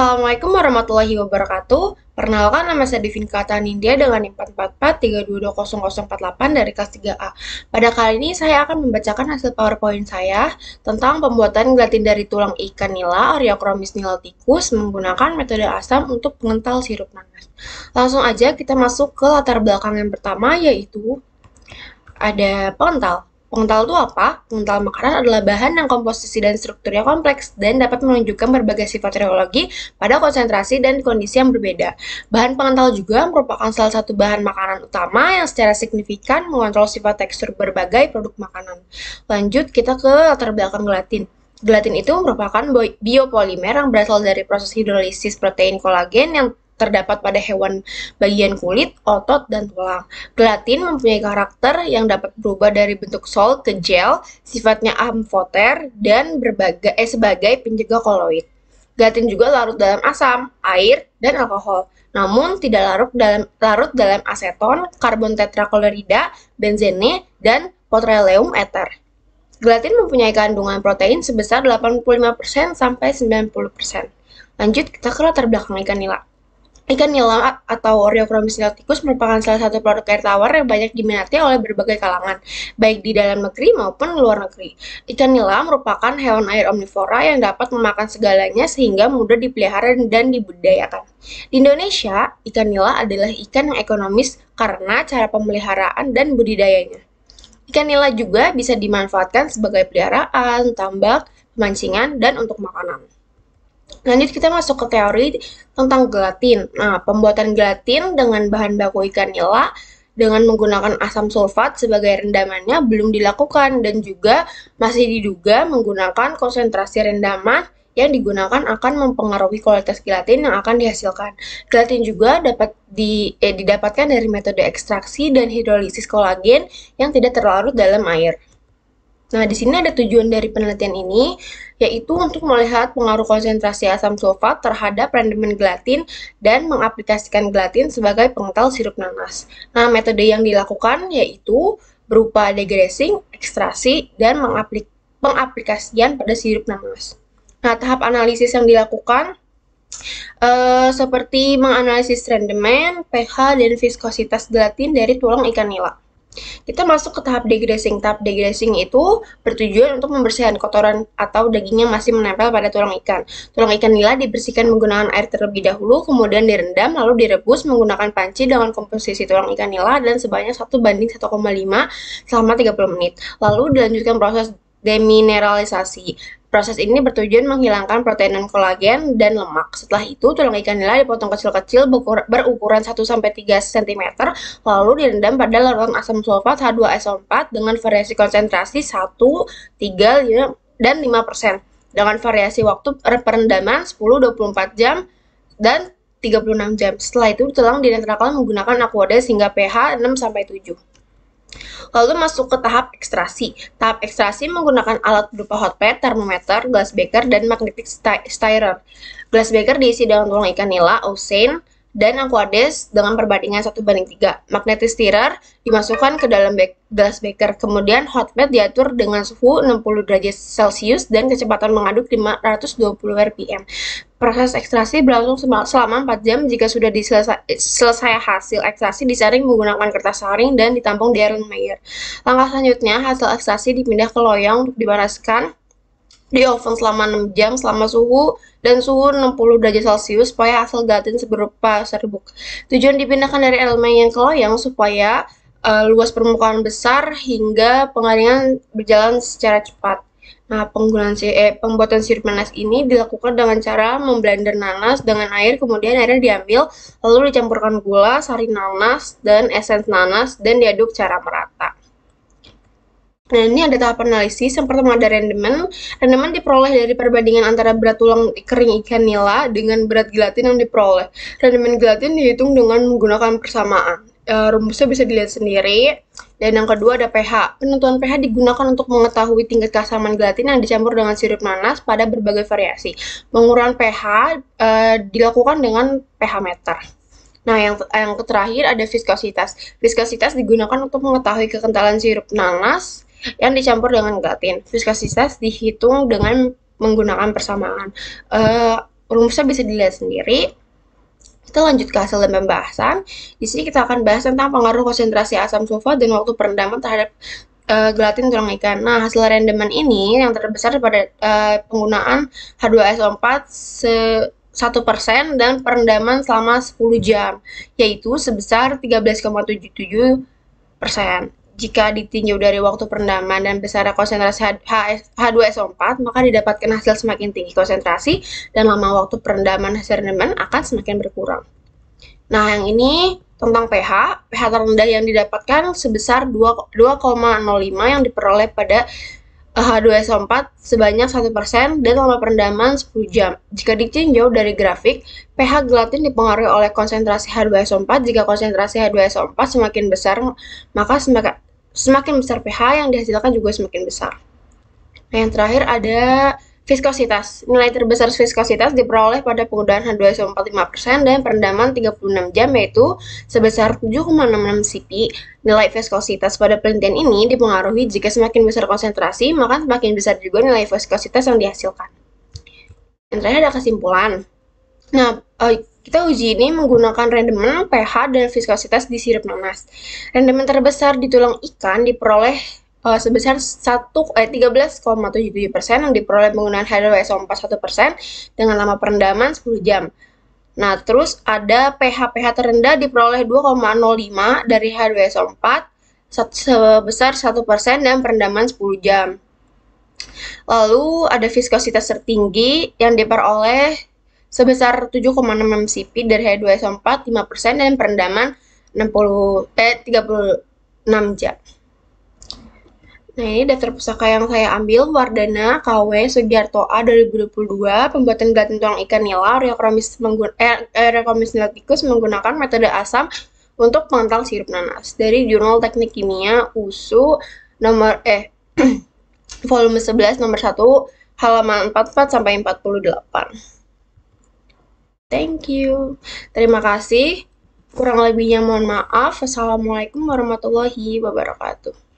Assalamualaikum warahmatullahi wabarakatuh. Perkenalkan, nama saya Divinkata Nindya dengan NIM 444322048 dari kelas 3A. Pada kali ini saya akan membacakan hasil PowerPoint saya tentang pembuatan gelatin dari tulang ikan nila Oreochromis niloticus menggunakan metode asam untuk pengental sirup nanas. Langsung aja kita masuk ke latar belakang yang pertama, yaitu ada pengental. Pengental itu apa? Pengental makanan adalah bahan yang komposisi dan strukturnya kompleks dan dapat menunjukkan berbagai sifat reologi pada konsentrasi dan kondisi yang berbeda. Bahan pengental juga merupakan salah satu bahan makanan utama yang secara signifikan mengontrol sifat tekstur berbagai produk makanan. Lanjut, kita ke latar belakang gelatin. Gelatin itu merupakan biopolimer yang berasal dari proses hidrolisis protein kolagen yang terdapat pada hewan bagian kulit, otot, dan tulang. Gelatin mempunyai karakter yang dapat berubah dari bentuk sol ke gel, sifatnya amfoter, dan sebagai penjaga koloid. Gelatin juga larut dalam asam, air, dan alkohol. Namun tidak larut dalam aseton, karbon tetraklorida, benzene, dan petroleum ether. Gelatin mempunyai kandungan protein sebesar 85% sampai 90%. Lanjut, kita ke latar belakang ikan nila. Ikan nila atau Oreochromis niloticus merupakan salah satu produk air tawar yang banyak diminati oleh berbagai kalangan, baik di dalam negeri maupun luar negeri. Ikan nila merupakan hewan air omnivora yang dapat memakan segalanya sehingga mudah dipelihara dan dibudidayakan. Di Indonesia, ikan nila adalah ikan yang ekonomis karena cara pemeliharaan dan budidayanya. Ikan nila juga bisa dimanfaatkan sebagai peliharaan, tambak, pemancingan, dan untuk makanan. Lanjut, kita masuk ke teori tentang gelatin. Nah, pembuatan gelatin dengan bahan baku ikan nila dengan menggunakan asam sulfat sebagai rendamannya belum dilakukan dan juga masih diduga menggunakan konsentrasi rendaman yang digunakan akan mempengaruhi kualitas gelatin yang akan dihasilkan. Gelatin juga dapat didapatkan dari metode ekstraksi dan hidrolisis kolagen yang tidak terlarut dalam air. Nah, di sini ada tujuan dari penelitian ini, yaitu untuk melihat pengaruh konsentrasi asam sulfat terhadap rendaman gelatin dan mengaplikasikan gelatin sebagai pengental sirup nanas. Nah, metode yang dilakukan yaitu berupa degrading, ekstraksi, dan pengaplikasian pada sirup nanas. Nah, tahap analisis yang dilakukan seperti menganalisis rendaman, pH, dan viskositas gelatin dari tulang ikan nila. Kita masuk ke tahap degrading. Tahap degrading itu bertujuan untuk membersihkan kotoran atau daging yang masih menempel pada tulang ikan. Tulang ikan nila dibersihkan menggunakan air terlebih dahulu, kemudian direndam, lalu direbus menggunakan panci dengan komposisi tulang ikan nila dan sebanyak 1:1,5 selama 30 menit. Lalu dilanjutkan proses demineralisasi. Proses ini bertujuan menghilangkan protein dan kolagen dan lemak. Setelah itu, tulang ikan nila dipotong kecil-kecil berukuran 1-3 cm, lalu direndam pada larutan asam sulfat H2SO4 dengan variasi konsentrasi 1, 3, 5, dan 5%. Dengan variasi waktu perendaman 10-24 jam dan 36 jam. Setelah itu, tulang dinetralkan menggunakan aqueous hingga pH 6-7. Lalu masuk ke tahap ekstraksi. Tahap ekstraksi menggunakan alat berupa hot plate, termometer, glass beaker, dan magnetic stirrer. Glass beaker diisi dengan tulang ikan nila, ausein, dan aqueous dengan perbandingan 1:3. Magnetic stirrer dimasukkan ke dalam glass beaker. Kemudian hot plate diatur dengan suhu 60 derajat Celcius dan kecepatan mengaduk 520 rpm. Proses ekstraksi berlangsung selama 4 jam. Jika sudah selesai hasil ekstraksi disaring menggunakan kertas saring dan ditampung di Erlenmeyer. Langkah selanjutnya, hasil ekstraksi dipindah ke loyang untuk dipanaskan di oven selama 6 jam selama suhu 60 derajat Celcius supaya hasil gelatin berupa serbuk. Tujuan dipindahkan dari Erlenmeyer ke loyang supaya luas permukaan besar hingga pengeringan berjalan secara cepat. Nah, pembuatan sirup nanas ini dilakukan dengan cara memblender nanas dengan air, kemudian airnya diambil, lalu dicampurkan gula, sari nanas, dan esens nanas, dan diaduk secara merata. Nah, ini ada tahap analisis. Yang pertama ada rendaman. Rendaman diperoleh dari perbandingan antara berat tulang kering ikan nila dengan berat gelatin yang diperoleh. Rendaman gelatin dihitung dengan menggunakan persamaan. Rumusnya bisa dilihat sendiri. Dan yang kedua ada pH. Penentuan pH digunakan untuk mengetahui tingkat keasaman gelatin yang dicampur dengan sirup nanas pada berbagai variasi. Pengukuran pH dilakukan dengan pH meter. Nah, yang terakhir ada viskositas. Viskositas digunakan untuk mengetahui kekentalan sirup nanas yang dicampur dengan gelatin. Viskositas dihitung dengan menggunakan persamaan. rumusnya bisa dilihat sendiri. Kita lanjut ke hasil dan pembahasan. Di sini kita akan bahas tentang pengaruh konsentrasi asam sulfat dan waktu perendaman terhadap gelatin tulang ikan. Nah, hasil rendaman ini yang terbesar pada penggunaan H2SO4 1% dan perendaman selama 10 jam, yaitu sebesar 13,77%. Jika ditinjau dari waktu perendaman dan besar konsentrasi H2SO4, maka didapatkan hasil semakin tinggi konsentrasi dan lama waktu perendaman hasil rendaman akan semakin berkurang. Nah, yang ini tentang pH terendah yang didapatkan sebesar 2,05 yang diperoleh pada H2SO4 sebanyak 1% dan lama perendaman 10 jam. Jika ditinjau dari grafik, pH gelatin dipengaruhi oleh konsentrasi H2SO4. Jika konsentrasi H2SO4 semakin besar, maka semakin besar pH yang dihasilkan juga semakin besar. Nah, yang terakhir ada viskositas. Nilai terbesar viskositas diperoleh pada penggunaan H2SO4 5% dan perendaman 36 jam, yaitu sebesar 7,66 cp. Nilai viskositas pada penelitian ini dipengaruhi jika semakin besar konsentrasi, maka semakin besar juga nilai viskositas yang dihasilkan. Yang terakhir ada kesimpulan. Nah, kita uji ini menggunakan rendaman pH dan viskositas di sirup nanas. Rendaman terbesar di tulang ikan diperoleh sebesar 13,77% yang diperoleh penggunaan H2SO4 1% dengan lama perendaman 10 jam. Nah, terus ada pH terendah diperoleh 2,05 dari H2SO4 sebesar 1% dan perendaman 10 jam. Lalu ada viskositas tertinggi yang diperoleh sebesar 7,66 cp dari H2SO4 5% dan perendaman 36 jam. Nah, ini daftar pusaka yang saya ambil, Wardana, KW, Sugiarto A 2022, pembuatan gelatin tulang ikan nila, Reochromis nilatikus menggunakan metode asam untuk pengental sirup nanas. Dari Jurnal Teknik Kimia, USU, volume 11, nomor 1, halaman 44-48. Thank you. Terima kasih. Kurang lebihnya mohon maaf. Wassalamualaikum warahmatullahi wabarakatuh.